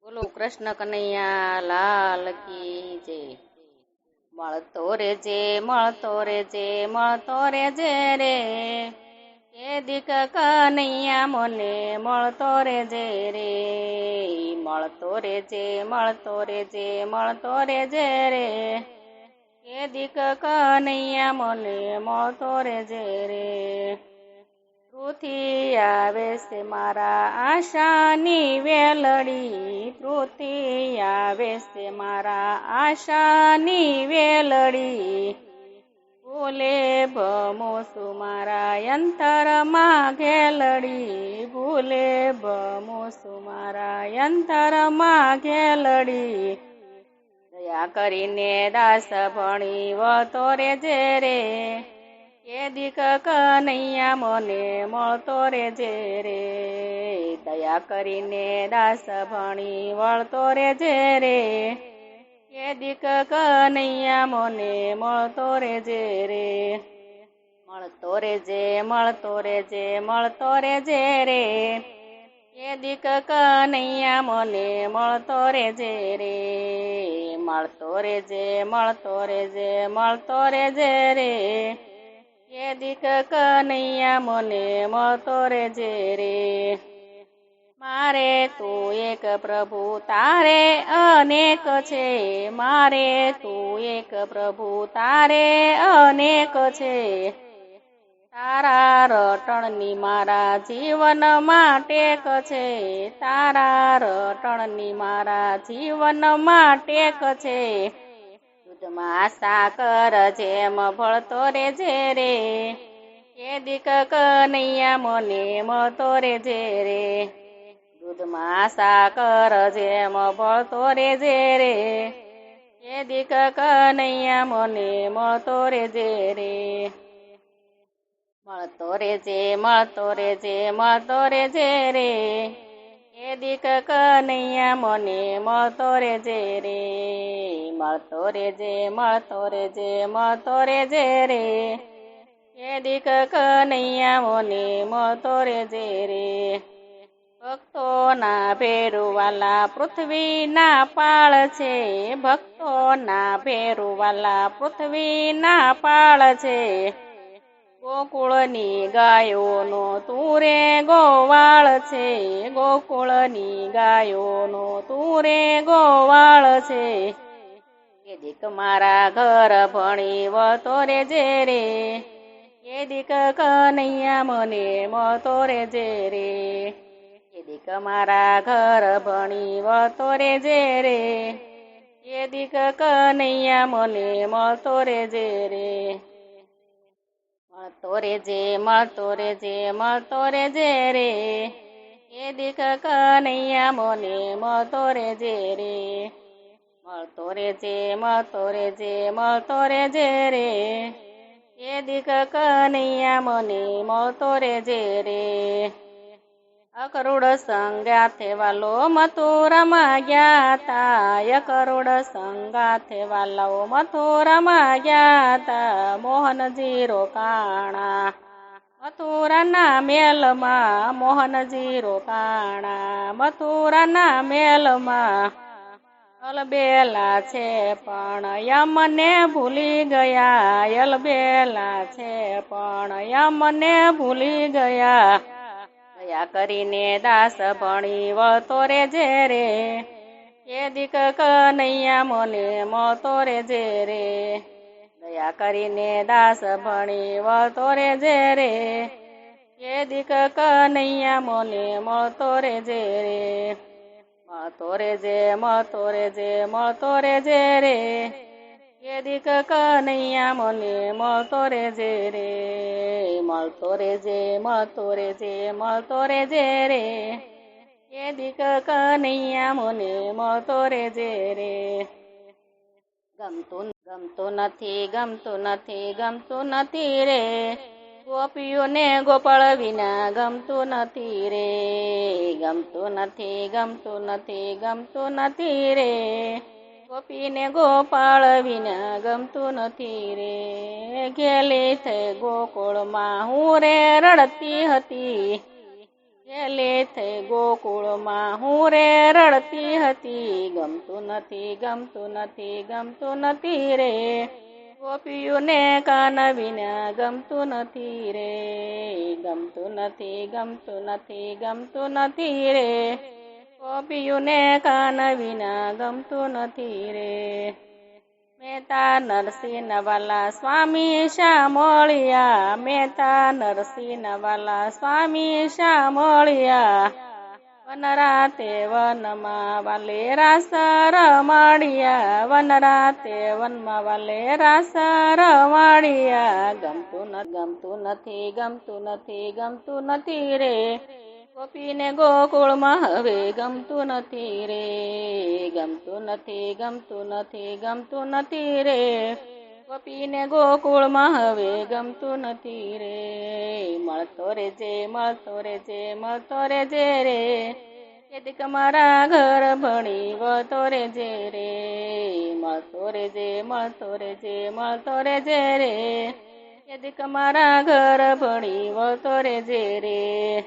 બોલો કૃષ્ણ કનૈયા લાલ કી જય। મળતો રેજે મળતો રેજે મળતો રેજે રે, કે દીક કનૈયા મને મળતો રેજે રે। મળતો રેજે મળતો રેજે મળતો રેજે રે, કે દીક કનૈયા મને મળતો રેજે રે। પૃથ્વી આવે છે મારા આશાની વેલડી, પૃથ્વી આવે છે મારા આશાની વેલડી। ભૂલે ભમુસુ મારા અંતરમાં ઘેલડી, ભૂલે ભમુસુ મારા અંતરમાં ઘેલડી। દયા કરીને દાસ ભણી વતો રેજે રે, કે દીક કનૈયા મને મળતો રેજે રે। દયા કરીને દાસ ભણી વળતો રેજે રે, કે દીક કનૈયા મને મળતો રેજે રે। મળતો રેજે મળતો રેજે મળતો રેજે રે, કે દીક કનૈયા મને મળતો રેજે રે। મળતો રેજે મળતો રેજે મળતો રેજે રે, કે દીક કનૈયા મને મળતો રેજે રે। મારે તું એક પ્રભુ તારે અનેક છે, મારે તું એક પ્રભુ તારે અનેક છે। તારા રટણની મારા જીવનમાં ટેક છે, તારા રટણની મારા જીવનમાં ટેક છે। દૂધમાં સાકર જેમ ભળતો રેજે રે, કે દીક કનૈયા મને મળતો રેજે રે। દૂધમાં સાકર જેમ ભળતો રેજે રે, કે દીક કનૈયા મને મળતો રેજે રે। મળતો રેજે મળતો રેજે મળતો રેજે રે, કે દીક કનૈયા મને મળતો રેજે રે। મળતો રેજે મળતો રેજે મળતો રેજે રે, કે દીક કનૈયા મને મળતો રેજે રે। ભક્તોના ભેરુવાલા પૃથ્વીના પાળ છે, ભક્તોના ભેરુવાલા પૃથ્વીના પાળ છે। ગોકુળની ગાયોનો તું રે ગોવાળ છે, ગોકુળની ગાયોનો તું રે ગોવાળ છે। કે દીક મારા ઘર ભણી વળતો રેજે રે, કે દીક કનૈયા મને મળતો રેજે રે। કે દીક મારા ઘર ભણી વળતો રેજે રે, કે દીક કનૈયા મને મળતો રેજે રે। મળતો રેજે મળતો રેજે મળતો રેજે રે, કે દીક કનૈયા મને મળતો રેજે રે। મળતો રેજે મળતો રેજે મળતો રેજે રે, કે દીક કનૈયા મને મળતો રેજે રે। અકરુડ સંગાથે વાલો મથુરામાં ગયા તા, અકરુડ સંગાથે વાલો મથુરામાં ગયા તા। મોહનજી રોકાણા મથુરાના મેલમાં, મોહનજી રોકાણા મથુરાના મેલમાં। અલબેલા છે પણ યમને ભૂલી ગયા, અલબેલા છે પણ યમને ભૂલી ગયા। દયા કરીને દાસ ભણી વળતો રેજે રે, કે દીક કનૈયા મને મળતો રેજે રે। દયા કરીને દાસ ભણી વળતો રેજે રે, કે દીક કનૈયા મને મળતો રેજે રે। મળતો રેજે મળતો રેજે મળતો રેજે રે, કે દીક કનૈયા મને મળતો રેજે રે। મળતો રેજે મળતો રેજે મળતો રેજે રે, કે દીક કનૈયા મને મળતો રેજે રે। ગમતું ગમતું નથી ગમતું નથી રે, ગોપીઓને ગોપાળ વિના ગમતું નથી રે। ગમતું નથી ગમતું નથી ગમતું નથી રે, ગોપીને ગોપાળ વિના ગમતું નથી રે। ઘેલી થઈ ગોકુળમાં હું રે રડતી હતી, પેલે થઈ ગોકુળમાં હું રે રડતી હતી, ગમતું નથી, ગમતું નથી, ગમતું નથી રે. ગોપીઓને કાન વિના ગમતું નથી રે, ગમતું નથી, ગમતું નથી, ગમતું નથી રે. ગોપીઓને કાન વિના ગમતું નથી રે. મહેતા નરસિંહ વાલા સ્વામી શા મળ્યા, મહેતા નરસિંહ વાલા સ્વામી શા મળ્યા. વનરાતે વનમાં વાલે રાસ રમાડ્યા, વનરાતે વનમાં વાલે રાસ રમાડ્યા. ગમતું નથી, ગમતું નથી, ગમતું નથી રે. ગોપીને ગોકુળમાં હવે ગમતું નથી રે, ગમતું નથી, ગમતું નથી, ગમતું નથી રે. ગોપીને ગોકુળમાં હવે ગમતું નથી રે. મળતો રેજે, મળતો રેજે, મળતો રેજે રે. કેદીક મારા ઘર ભણી વળતો રેજે રે. મળતો રેજે, મળતો રેજે, મળતો રેજે રે. કેદીક મારા ઘર ભણી વળતો રેજે રે.